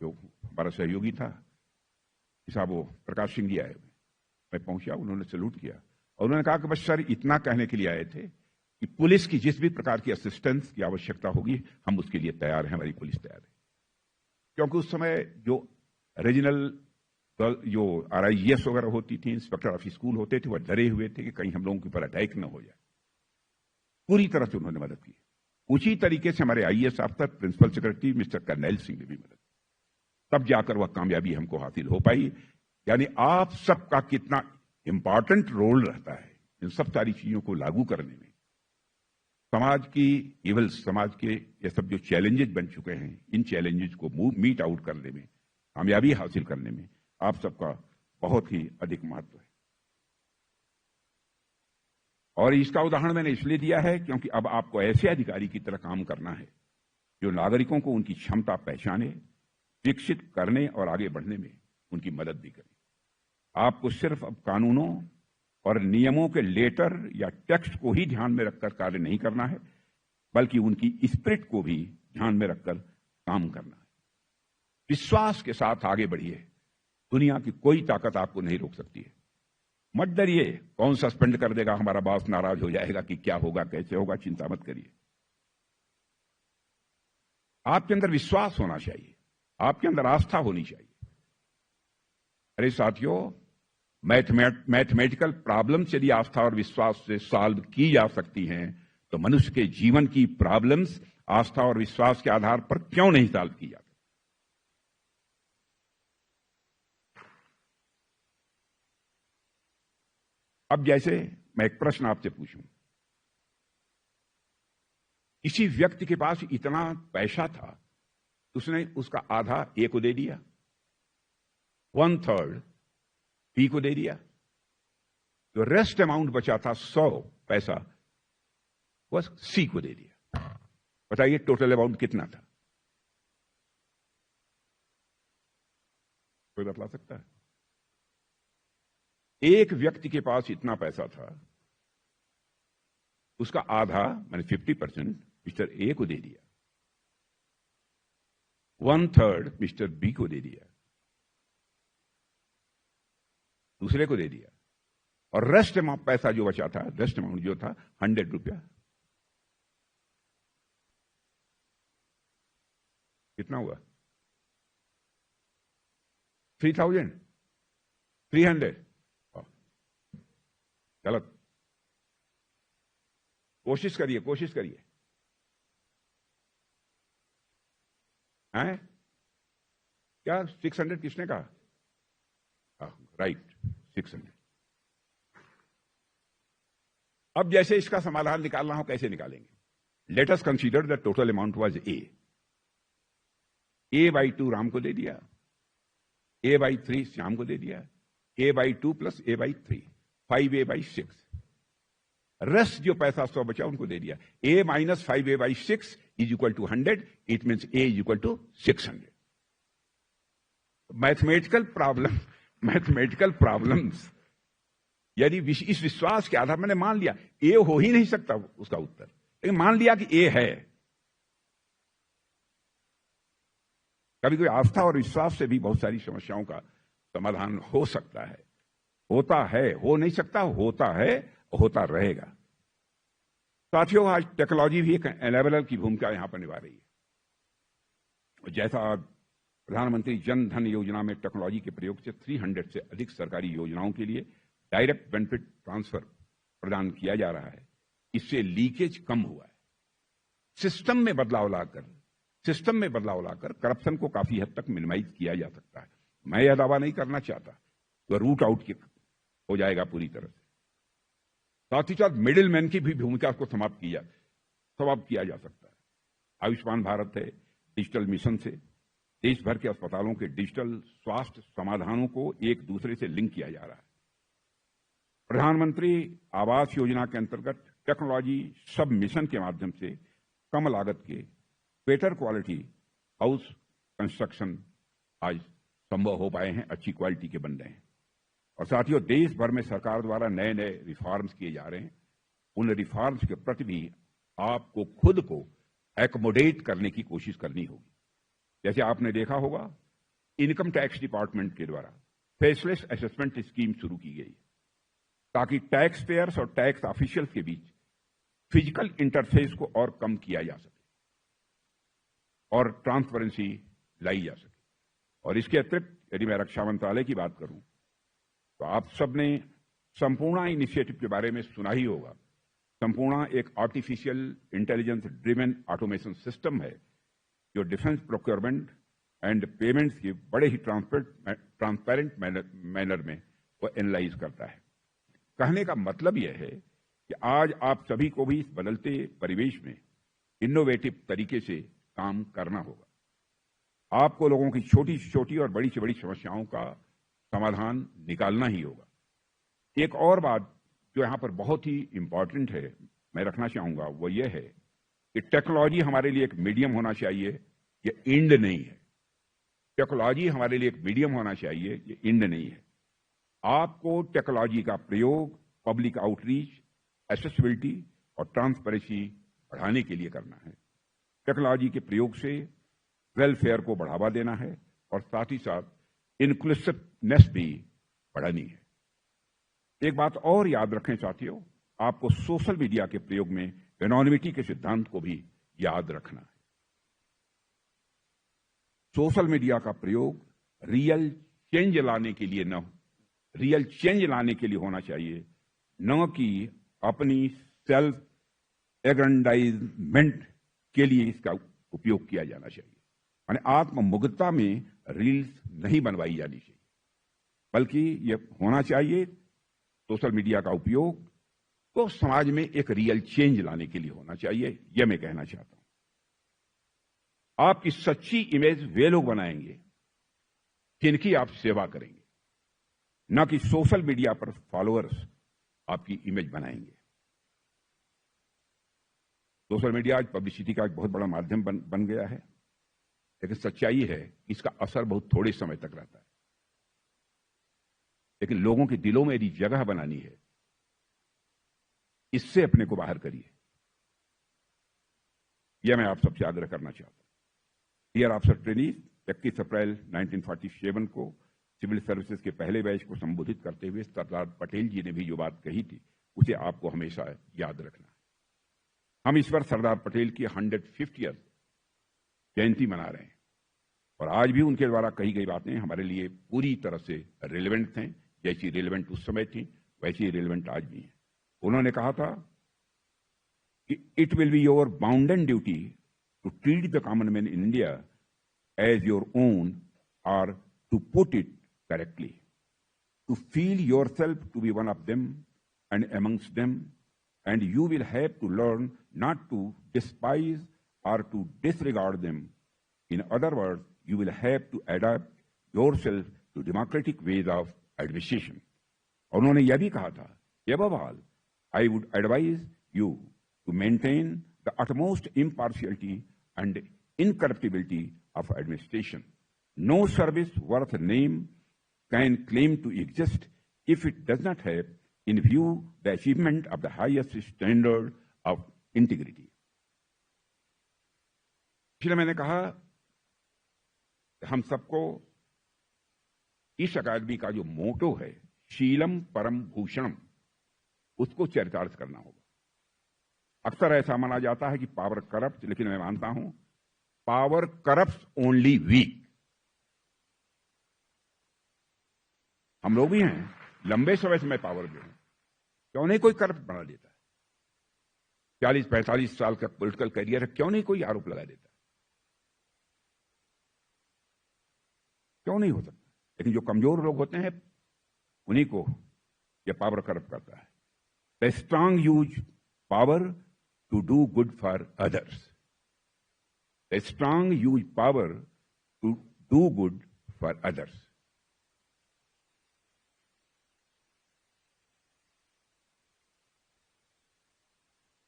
जो हमारा सहयोगी था, कि साहब वो प्रकाश सिंह जी आए हुए। मैं पहुंचा, उन्होंने सैल्यूट किया और उन्होंने कहा कि बस सर इतना कहने के लिए आए थे कि पुलिस की जिस भी प्रकार की असिस्टेंस की आवश्यकता होगी हम उसके लिए तैयार हैं, हमारी पुलिस तैयार है। क्योंकि उस समय जो रीजनल जो RIS वगैरह होती थी, इंस्पेक्टर ऑफ स्कूल होते थे, वह डरे हुए थे कि कहीं हम लोगों के ऊपर अटैक न हो जाए। पूरी तरह से उन्होंने मदद की। उसी तरीके से हमारे IAS अफसर principal secretary mister Karnail Singh ने भी मदद, तब जाकर वह कामयाबी हमको हासिल हो पाई। यानी आप सबका कितना इंपॉर्टेंट रोल रहता है इन सब सारी चीजों को लागू करने में। समाज की इवल्स, समाज के ये सब जो चैलेंजेस बन चुके हैं, इन चैलेंजेस को मीट आउट करने में, कामयाबी हासिल करने में आप सबका बहुत ही अधिक महत्व है। और इसका उदाहरण मैंने इसलिए दिया है क्योंकि अब आपको ऐसे अधिकारी की तरह काम करना है जो नागरिकों को उनकी क्षमता पहचाने, विकसित करने और आगे बढ़ने में उनकी मदद भी करे। आपको सिर्फ अब कानूनों और नियमों के लेटर या टेक्स्ट को ही ध्यान में रखकर कार्य नहीं करना है, बल्कि उनकी स्पिरिट को भी ध्यान में रखकर काम करना है। विश्वास के साथ आगे बढ़िए, दुनिया की कोई ताकत आपको नहीं रोक सकती है। मत डरिए कौन सस्पेंड कर देगा, हमारा बॉस नाराज हो जाएगा कि क्या होगा कैसे होगा, चिंता मत करिए। आपके अंदर विश्वास होना चाहिए, आपके अंदर आस्था होनी चाहिए। अरे साथियों, मैथमेटिकल प्रॉब्लम्स यदि आस्था और विश्वास से सॉल्व की जा सकती हैं, तो मनुष्य के जीवन की प्रॉब्लम्स आस्था और विश्वास के आधार पर क्यों नहीं सॉल्व की जाती? अब जैसे मैं एक प्रश्न आपसे पूछूं किसी व्यक्ति के पास इतना पैसा था, उसने उसका आधा ए को दे दिया, 1/3 बी को दे दिया, जो रेस्ट अमाउंट बचा था 100 पैसा वो सी को दे दिया। बताइए टोटल अमाउंट कितना था? कोई बतला सकता है? एक व्यक्ति के पास इतना पैसा था, उसका आधा मैंने 50% मिस्टर ए को दे दिया, 1/3 मिस्टर बी को दे दिया, दूसरे को दे दिया, और रेस्ट अमाउंट पैसा जो बचा था, रेस्ट अमाउंट जो था 100 रुपया। कितना हुआ? 3,300। गलत। कोशिश करिए, कोशिश करिए। हैं? क्या 600 किसने कहा? राइट, 600। अब जैसे इसका समाधान निकालना हो, कैसे निकालेंगे? Let us consider the total amount was A/2 Ram को दे दिया, A/3 श्याम को दे दिया, A/2 plus A/3 5A/6। Rest जो पैसा 100 बचा उनको दे दिया। A minus 5A/6 is equal to 100। It means A is equal to 600। Mathematical problems यदि इस विश्वास के आधार मैंने मान लिया ए हो ही नहीं सकता उसका उत्तर, लेकिन मान लिया कि ए है। कभी कोई आस्था और विश्वास से भी बहुत सारी समस्याओं का समाधान हो सकता है, होता है, हो नहीं सकता, होता है, होता रहेगा। साथियों, आज टेक्नोलॉजी भी एक एनेबलर की भूमिका यहां पर निभा रही है। जैसा प्रधानमंत्री जन धन योजना में टेक्नोलॉजी के प्रयोग से 300 से अधिक सरकारी योजनाओं के लिए डायरेक्ट बेनिफिट ट्रांसफर प्रदान किया जा रहा है, इससे लीकेज कम हुआ है। सिस्टम में बदलाव लाकर करप्शन को काफी हद तक मिनिमाइज किया जा सकता है। मैं यह दावा नहीं करना चाहता तो रूट आउट हो जाएगा पूरी तरह से। साथ ही साथ मिडिल मैन की भी भूमिका को समाप्त किया जा सकता है। आयुष्मान भारत है, डिजिटल मिशन से देश भर के अस्पतालों के डिजिटल स्वास्थ्य समाधानों को एक दूसरे से लिंक किया जा रहा है। प्रधानमंत्री आवास योजना के अंतर्गत टेक्नोलॉजी सब मिशन के माध्यम से कम लागत के बेटर क्वालिटी हाउस कंस्ट्रक्शन आज संभव हो पाए हैं, अच्छी क्वालिटी के बन रहे हैं। और साथियों, देश भर में सरकार द्वारा नए नए रिफॉर्म्स किए जा रहे हैं। उन रिफॉर्म्स के प्रति भी आपको खुद को एकोमोडेट करने की कोशिश करनी होगी। जैसे आपने देखा होगा, इनकम टैक्स डिपार्टमेंट के द्वारा फेसलेस असेसमेंट स्कीम शुरू की गई ताकि टैक्स पेयर्स और टैक्स ऑफिशियल्स के बीच फिजिकल इंटरफेस को और कम किया जा सके और ट्रांसपेरेंसी लाई जा सके। और इसके अतिरिक्त यदि मैं रक्षा मंत्रालय की बात करूं तो आप सबने संपूर्णा इनिशिएटिव के बारे में सुना ही होगा। संपूर्णा एक artificial intelligence driven automation system है जो डिफेंस प्रोक्योरमेंट एंड पेमेंट्स की बड़े ही ट्रांसपेरेंट मैनर में वो एनालाइज करता है। कहने का मतलब यह है कि आज आप सभी को भी इस बदलते परिवेश में इनोवेटिव तरीके से काम करना होगा। आपको लोगों की छोटी से छोटी और बड़ी से बड़ी समस्याओं का समाधान निकालना ही होगा। एक और बात जो यहां पर बहुत ही इंपॉर्टेंट है, मैं रखना चाहूंगा, वो ये है कि टेक्नोलॉजी हमारे लिए एक मीडियम होना चाहिए, ये एंड नहीं है। टेक्नोलॉजी हमारे लिए एक मीडियम होना चाहिए, ये एंड नहीं है। आपको टेक्नोलॉजी का प्रयोग पब्लिक आउटरीच, एक्सेसिबिलिटी और ट्रांसपेरेंसी बढ़ाने के लिए करना है। टेक्नोलॉजी के प्रयोग से वेलफेयर को बढ़ावा देना है और साथ ही साथ इंक्लूसिवनेस भी बढ़ानी है। एक बात और याद रखें साथियों, आपको सोशल मीडिया के प्रयोग में एनोनिमिटी के सिद्धांत को भी याद रखना है। सोशल मीडिया का प्रयोग रियल चेंज लाने के लिए होना चाहिए, न कि अपनी सेल्फ एग्रेंडाइजमेंट के लिए इसका उपयोग किया जाना चाहिए। यानी आत्ममुग्धता में रील्स नहीं बनवाई जानी चाहिए, बल्कि यह होना चाहिए सोशल मीडिया का उपयोग तो समाज में एक रियल चेंज लाने के लिए होना चाहिए, यह मैं कहना चाहता हूं। आपकी सच्ची इमेज वे लोग बनाएंगे जिनकी आप सेवा करेंगे, ना कि सोशल मीडिया पर फॉलोअर्स आपकी इमेज बनाएंगे। सोशल मीडिया आज पब्लिसिटी का एक बहुत बड़ा माध्यम बन गया है, लेकिन सच्चाई है इसका असर बहुत थोड़े समय तक रहता है। लेकिन लोगों के दिलों में यदि जगह बनानी है, इससे अपने को बाहर करिए, यह मैं आप सबसे आग्रह करना चाहता हूं। डियर ऑफिसर ट्रेनीज, 21 अप्रैल 1947 को सिविल सर्विसेज के पहले बैच को संबोधित करते हुए सरदार पटेल जी ने भी जो बात कही थी, उसे आपको हमेशा याद रखना है। हम इस बार सरदार पटेल की 150th जयंती मना रहे हैं और आज भी उनके द्वारा कही गई बातें हमारे लिए पूरी तरह से रिलेवेंट हैं। जैसी रिलेवेंट उस समय थी वैसी रिलेवेंट आज भी है। उन्होंने कहा था कि it will be your bounden duty to treat the common man in India as your own, और to put it correctly, to feel yourself to be one of them and amongst them, and you will have to learn not to despise or to disregard them. In other words, you will have to adapt yourself to democratic ways of administration. और उन्होंने यह भी कहा था, above all, I would advise you to maintain the utmost impartiality and incorruptibility of administration. No service worth a name can claim to exist if it does not have in view the achievement of the highest standard of integrity. इसलिए मैंने कहा हम सबको इस अकादमी का जो मोटो है, शीलम परम भूषणम, उसको चरितार्थ करना होगा। अक्सर ऐसा माना जाता है कि पावर करप्ट, लेकिन मैं मानता हूं पावर करप्ट ओनली वीक। हम लोग भी हैं, लंबे समय से मैं पावर में हूं, क्यों नहीं कोई करप्ट बना देता है? 40-45 साल का पॉलिटिकल करियर है, क्यों नहीं कोई आरोप लगा देता? क्यों नहीं हो सकता? लेकिन जो कमजोर लोग होते हैं उन्हीं को यह पावर करप्ट करता है। The strong use power to do good for others. The strong use power to do good for others.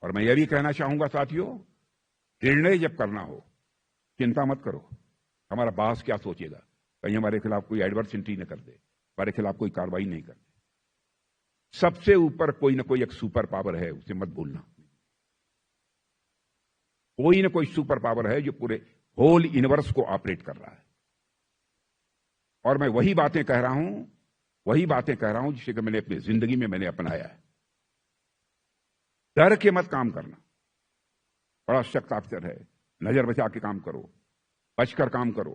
और मैं यह भी कहना चाहूंगा साथियों, निर्णय जब करना हो चिंता मत करो हमारा बॉस क्या सोचेगा, कहीं हमारे खिलाफ कोई एडवर्स एंट्री न कर दे, हमारे खिलाफ कोई कार्रवाई नहीं कर दे। सबसे ऊपर कोई ना कोई एक सुपर पावर है, उसे मत भूलना। कोई ना कोई सुपर पावर है जो पूरे होल यूनिवर्स को ऑपरेट कर रहा है। और मैं वही बातें कह रहा हूं जिसे कि मैंने अपनी जिंदगी में मैंने अपनाया है। डर के मत काम करना। बड़ा सख्त अफसर है, नजर बचा के काम करो, बचकर काम करो,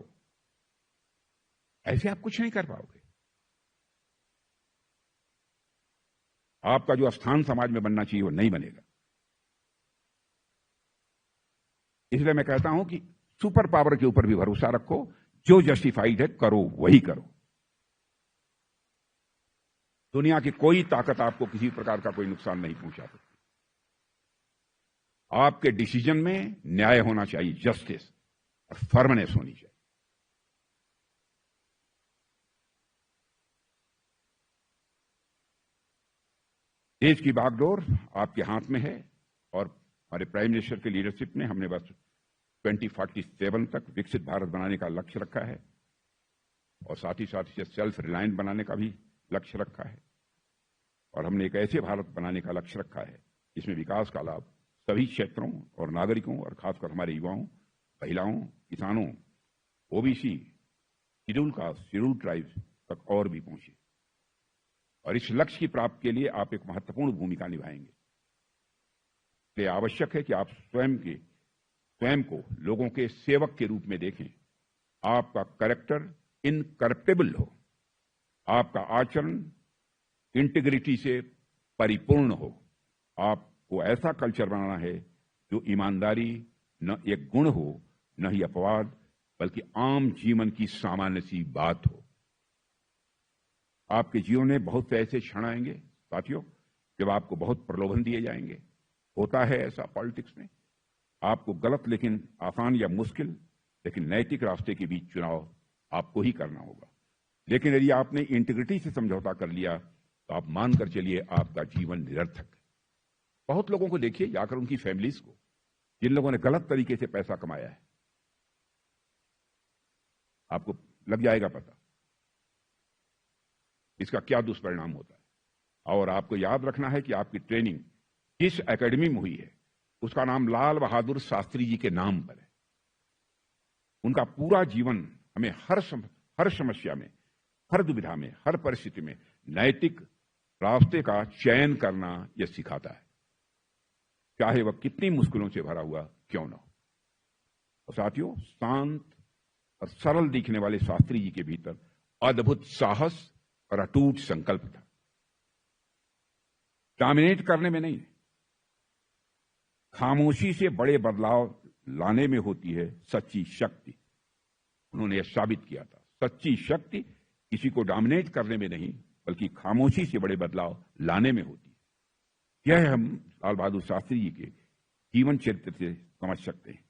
ऐसे आप कुछ नहीं कर पाओगे। आपका जो स्थान समाज में बनना चाहिए वो नहीं बनेगा। इसलिए मैं कहता हूं कि सुपर पावर के ऊपर भी भरोसा रखो, जो जस्टिफाइड है करो, वही करो। दुनिया की कोई ताकत आपको किसी प्रकार का कोई नुकसान नहीं पहुंचा सकती। आपके डिसीजन में न्याय होना चाहिए, जस्टिस और फर्मनेस होनी चाहिए। देश की बागडोर आपके हाथ में है और हमारे प्राइम मिनिस्टर के लीडरशिप में हमने बस 2047 तक विकसित भारत बनाने का लक्ष्य रखा है और साथ ही साथ इसे सेल्फ रिलायंट बनाने का भी लक्ष्य रखा है। और हमने एक ऐसे भारत बनाने का लक्ष्य रखा है जिसमें विकास का लाभ सभी क्षेत्रों और नागरिकों और खासकर हमारे युवाओं, महिलाओं, किसानों, OBC, schedule caste, schedule tribes तक और भी पहुंचे। और इस लक्ष्य की प्राप्ति के लिए आप एक महत्वपूर्ण भूमिका निभाएंगे। इसलिए आवश्यक है कि आप स्वयं को लोगों के सेवक के रूप में देखें। आपका कैरेक्टर इनकरप्टेबल हो, आपका आचरण इंटीग्रिटी से परिपूर्ण हो। आपको ऐसा कल्चर बनाना है जो ईमानदारी न एक गुण हो, न ही अपवाद, बल्कि आम जीवन की सामान्य सी बात हो। आपके जीवन में बहुत से ऐसे क्षण आएंगे साथियों जब आपको बहुत प्रलोभन दिए जाएंगे। होता है ऐसा पॉलिटिक्स में, आपको गलत लेकिन आसान या मुश्किल लेकिन नैतिक रास्ते के बीच चुनाव आपको ही करना होगा। लेकिन यदि आपने इंटीग्रिटी से समझौता कर लिया तो आप मानकर चलिए आपका जीवन निरर्थक है। बहुत लोगों को देखिए, जाकर उनकी फैमिलीज को, जिन लोगों ने गलत तरीके से पैसा कमाया है, आपको लग जाएगा पता इसका क्या दुष्परिणाम होता है। और आपको याद रखना है कि आपकी ट्रेनिंग जिस एकेडमी में हुई है उसका नाम लाल बहादुर शास्त्री जी के नाम पर है। उनका पूरा जीवन हमें हर समस्या में, हर दुविधा में, हर परिस्थिति में नैतिक रास्ते का चयन करना यह सिखाता है, चाहे वह कितनी मुश्किलों से भरा हुआ क्यों न हो। और साथियों, शांत और सरल दिखने वाले शास्त्री जी के भीतर अद्भुत साहस और अटूट संकल्प था। डोमिनेट करने में नहीं, खामोशी से बड़े बदलाव लाने में होती है सच्ची शक्ति। उन्होंने यह साबित किया था, सच्ची शक्ति किसी को डोमिनेट करने में नहीं बल्कि खामोशी से बड़े बदलाव लाने में होती है। यह हम लाल बहादुर शास्त्री जी के जीवन चरित्र से समझ सकते हैं।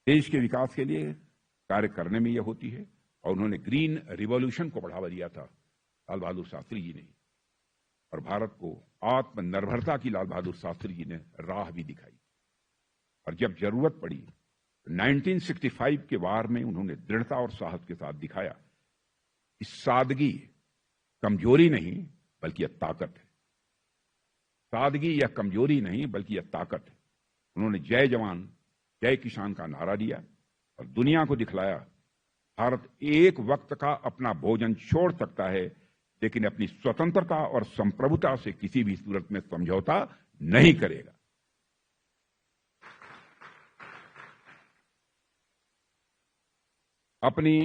देश के विकास के लिए कार्य करने में यह होती है। और उन्होंने ग्रीन रिवॉल्यूशन को बढ़ावा दिया था लाल बहादुर शास्त्री जी ने, और भारत को आत्मनिर्भरता की लाल बहादुर शास्त्री जी ने राह भी दिखाई। और जब जरूरत पड़ी 1965 के वार में उन्होंने दृढ़ता और साहस के साथ दिखाया कि सादगी कमजोरी नहीं बल्कि यह ताकत है। सादगी या कमजोरी नहीं बल्कि यह ताकत है। उन्होंने जय जवान जय किसान का नारा दिया और दुनिया को दिखलाया, भारत एक वक्त का अपना भोजन छोड़ सकता है लेकिन अपनी स्वतंत्रता और संप्रभुता से किसी भी सूरत में समझौता नहीं करेगा। अपनी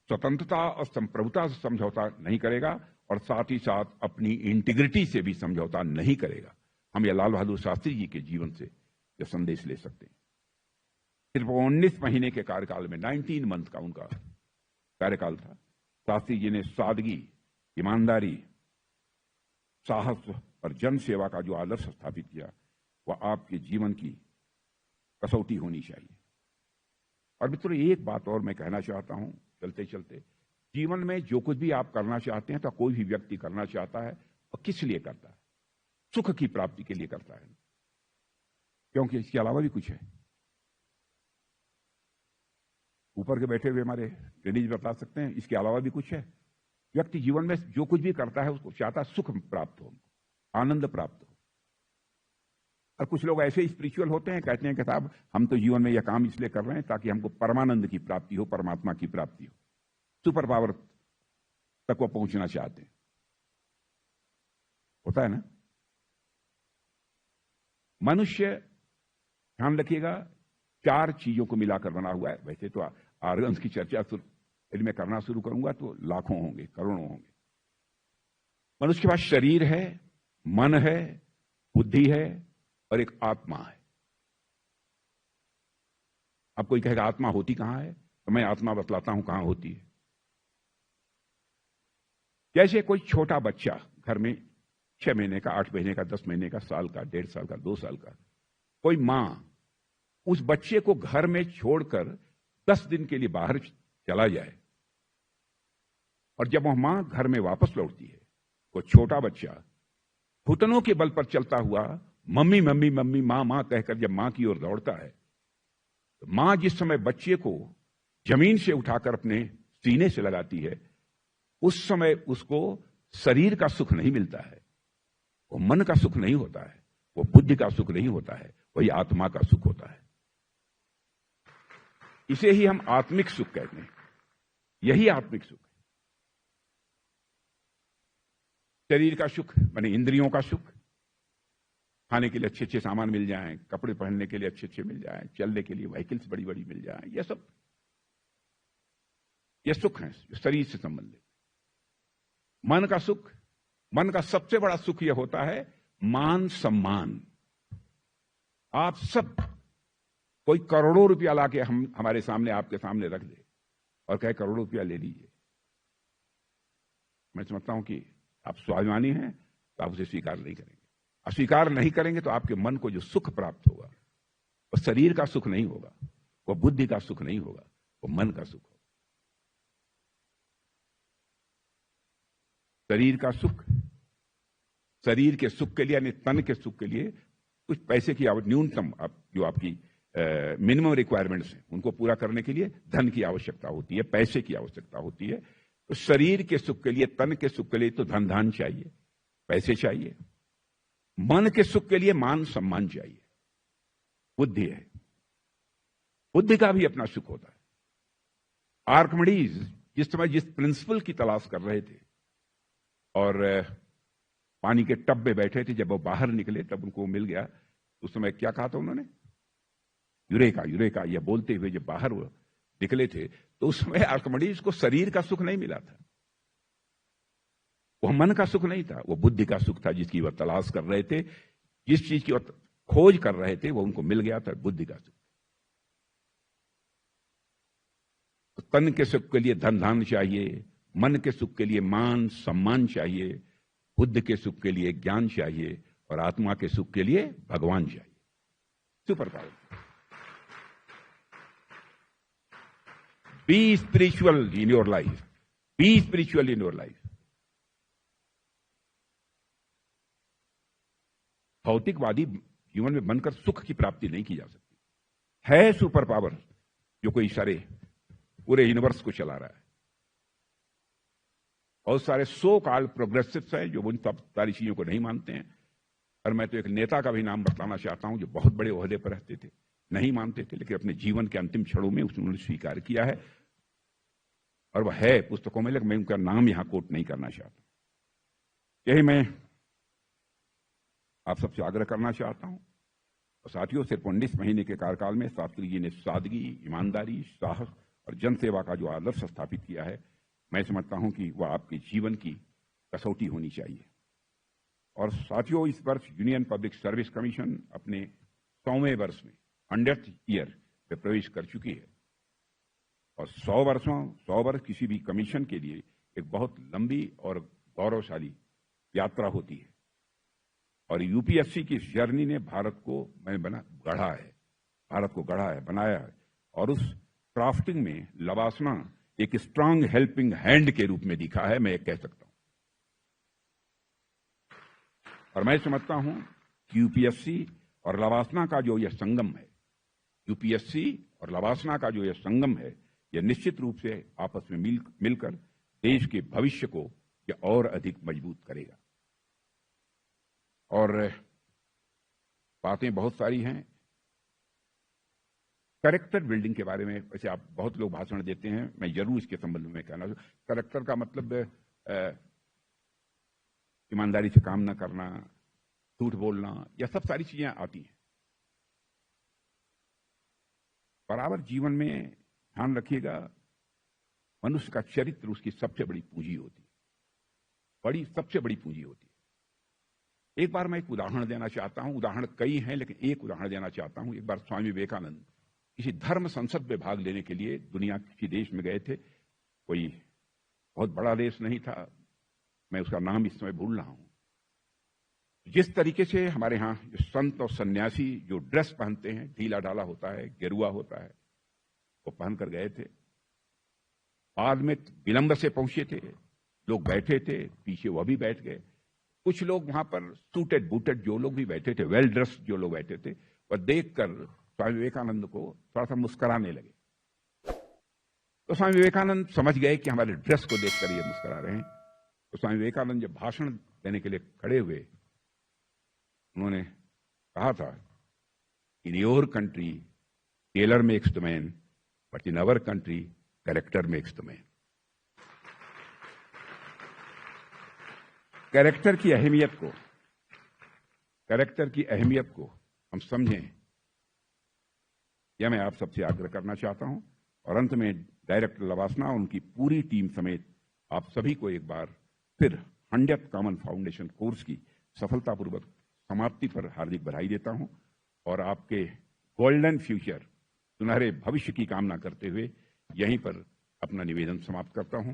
स्वतंत्रता और संप्रभुता से समझौता नहीं करेगा और साथ ही साथ अपनी इंटीग्रिटी से भी समझौता नहीं करेगा। हम यह लाल बहादुर शास्त्री जी के जीवन से यह संदेश ले सकते हैं। सिर्फ 19 महीने के कार्यकाल में, 19 मंथ का उनका कार्यकाल था, शास्त्री जी ने सादगी, ईमानदारी, साहस और जन सेवा का जो आदर्श स्थापित किया वह आपके जीवन की कसौटी होनी चाहिए। और मित्रों, एक बात और मैं कहना चाहता हूं चलते चलते, जीवन में जो कुछ भी आप करना चाहते हैं तो कोई भी व्यक्ति करना चाहता है और किस लिए करता है? सुख की प्राप्ति के लिए करता है, क्योंकि इसके अलावा भी कुछ है। ऊपर के बैठे हुए हमारे ट्रेनिज बता सकते हैं, इसके अलावा भी कुछ है। व्यक्ति जीवन में जो कुछ भी करता है उसको चाहता है सुख प्राप्त हो, आनंद प्राप्त हो। और कुछ लोग ऐसे स्पिरिचुअल होते हैं, कहते हैं कि साहब हम तो जीवन में यह काम इसलिए कर रहे हैं ताकि हमको परमानंद की प्राप्ति हो, परमात्मा की प्राप्ति हो, सुपर पावर तक वो पहुंचना चाहते हैं। होता है ना? मनुष्य, ध्यान रखिएगा, 4 चीजों को मिलाकर बना हुआ है। वैसे तो आर्गन्स की चर्चा यदि मैं करना शुरू करूंगा तो लाखों होंगे, करोड़ों होंगे। मनुष्य के पास शरीर है, मन है, बुद्धि है और एक आत्मा है। अब कोई कहेगा आत्मा होती कहां है, तो मैं आत्मा बतलाता हूं कहां होती है। जैसे कोई छोटा बच्चा घर में 6 महीने का, 8 महीने का, 10 महीने का, साल का, 1.5 साल का, 2 साल का, कोई मां उस बच्चे को घर में छोड़कर 10 दिन के लिए बाहर चला जाए और जब वह मां घर में वापस लौटती है, वो छोटा बच्चा घुटनों के बल पर चलता हुआ मम्मी मम्मी मम्मी, मां मां कहकर जब मां की ओर दौड़ता है, तो मां जिस समय बच्चे को जमीन से उठाकर अपने सीने से लगाती है, उस समय उसको शरीर का सुख नहीं मिलता है, वो मन का सुख नहीं होता है, वो बुद्धि का सुख नहीं होता है, वही आत्मा का सुख होता है। इसे ही हम आत्मिक सुख कहते हैं। यही आत्मिक सुख है। शरीर का सुख माने इंद्रियों का सुख, खाने के लिए अच्छे अच्छे सामान मिल जाएं, कपड़े पहनने के लिए अच्छे अच्छे मिल जाएं, चलने के लिए व्हीकल्स बड़ी बड़ी मिल जाएं, ये सब ये सुख है जो शरीर से संबंधित। मन का सुख, मन का सबसे बड़ा सुख यह होता है मान सम्मान। आप सब, कोई करोड़ों रुपया लाके हमारे सामने, आपके सामने रख दे और कहे करोड़ों रुपया ले लीजिए, मैं समझता हूं कि आप स्वाभिमानी हैं, तो आप उसे स्वीकार नहीं करेंगे। अस्वीकार नहीं करेंगे तो आपके मन को जो सुख प्राप्त होगा वो शरीर का सुख नहीं होगा, वो बुद्धि का सुख नहीं होगा, वो मन का सुख होगा। शरीर का सुख, शरीर के सुख के लिए यानी तन के सुख के लिए कुछ पैसे की न्यूनतम जो आपकी मिनिमम रिक्वायरमेंट्स हैं उनको पूरा करने के लिए धन की आवश्यकता होती है, पैसे की आवश्यकता होती है। तो शरीर के सुख के लिए, तन के सुख के लिए तो धन धान चाहिए, पैसे चाहिए। मन के सुख के लिए मान सम्मान चाहिए, बुद्धि है, बुद्धि का भी अपना सुख होता है। आर्किमिडीज जिस समय जिस प्रिंसिपल की तलाश कर रहे थे और पानी के टब में बैठे थे, जब वो बाहर निकले तब उनको मिल गया। उस समय क्या कहा था उन्होंने? यूरेका यूरेका, यह बोलते हुए जब बाहर वो निकले थे तो उस समय आर्किमिडीज को शरीर का सुख नहीं मिला था, वह मन का सुख नहीं था, वो बुद्धि का सुख था जिसकी वह तलाश कर रहे थे। जिस चीज की वह खोज कर रहे थे वो उनको मिल गया था, बुद्धि का सुख। तो तन के सुख के लिए धन धान चाहिए, मन के सुख के लिए मान सम्मान चाहिए, बुद्धि के सुख के लिए ज्ञान चाहिए और आत्मा के सुख के लिए भगवान चाहिए, super power. B spiritual in your life, B spiritual in your life. भौतिकवादी जीवन में बनकर सुख की प्राप्ति नहीं की जा सकती। है सुपर पावर जो कोई सारे पूरे यूनिवर्स को चला रहा है। बहुत सारे सो कॉल्ड प्रोग्रेसिव्स हैं जो उन सब सारी चीजों को नहीं मानते हैं। और मैं तो एक नेता का भी नाम बताना चाहता हूं जो बहुत बड़े ओहदे पर रहते थे, नहीं मानते थे, लेकिन अपने जीवन के अंतिम क्षणों में उन्होंने स्वीकार किया है और वह है पुस्तकों में, लेकिन मैं उनका नाम यहां कोट नहीं करना चाहता। यही मैं आप सबसे आग्रह करना चाहता हूं। और साथियों, सिर्फ 19 महीने के कार्यकाल में शास्त्री जी ने सादगी, ईमानदारी, साहस और जनसेवा का जो आदर्श स्थापित किया है, मैं समझता हूं कि वह आपके जीवन की कसौटी होनी चाहिए। और साथियों, इस वर्ष यूनियन पब्लिक सर्विस कमीशन अपने 100वें वर्ष में 100th ईयर में प्रवेश कर चुकी है। और 100 वर्ष किसी भी कमीशन के लिए एक बहुत लंबी और गौरवशाली यात्रा होती है। और यूपीएससी की इस जर्नी ने भारत को गढ़ा है, भारत को गढ़ा है, बनाया है। और उस क्राफ्टिंग में लवासना एक स्ट्रांग हेल्पिंग हैंड के रूप में दिखा है, मैं ये कह सकता हूं। और मैं समझता हूं कि यूपीएससी और लवासना का जो यह संगम है, यूपीएससी और लवासना का जो यह संगम है, यह निश्चित रूप से आपस में मिलकर देश के भविष्य को यह और अधिक मजबूत करेगा। और बातें बहुत सारी हैं। कैरेक्टर बिल्डिंग के बारे में वैसे आप बहुत लोग भाषण देते हैं, मैं जरूर इसके संबंध में कहना चाहूं। कैरेक्टर का मतलब ईमानदारी से काम न करना, झूठ बोलना, यह सब सारी चीजें आती हैं। बराबर जीवन में ध्यान रखिएगा, मनुष्य का चरित्र उसकी सबसे बड़ी पूंजी होती है, सबसे बड़ी पूंजी होती है। एक बार मैं एक उदाहरण देना चाहता हूं, उदाहरण कई हैं लेकिन एक उदाहरण देना चाहता हूं। एक बार स्वामी विवेकानंद किसी धर्म संसद में भाग लेने के लिए दुनिया किसी देश में गए थे। कोई बहुत बड़ा देश नहीं था, मैं उसका नाम इस समय भूल रहा हूं। जिस तरीके से हमारे यहां जो संत और सन्यासी जो ड्रेस पहनते हैं, ढीला ढाला होता है, गेरुआ होता है, वो पहनकर गए थे। बाद में विलंब से पहुंचे थे, लोग बैठे थे, पीछे वह भी बैठ गए। कुछ लोग वहां पर सूटेड बूटेड जो लोग भी बैठे थे, वेल ड्रेस्ड जो लोग बैठे थे, वह देखकर स्वामी विवेकानंद को थोड़ा सा मुस्कुराने लगे। तो स्वामी विवेकानंद समझ गए कि हमारे ड्रेस को देखकर ये मुस्कुरा रहे हैं। तो स्वामी विवेकानंद जब भाषण देने के लिए खड़े हुए, उन्होंने कहा था, in your country tailor makes the man, but in our country character makes the man. Character की अहमियत को हम समझें, यह मैं आप सबसे आग्रह करना चाहता हूं। और अंत में डायरेक्टर लवासना और उनकी पूरी टीम समेत आप सभी को एक बार फिर 100th कॉमन फाउंडेशन कोर्स की सफलतापूर्वक समाप्ति पर हार्दिक बधाई देता हूं और आपके गोल्डन फ्यूचर, सुनहरे भविष्य की कामना करते हुए यहीं पर अपना निवेदन समाप्त करता हूं।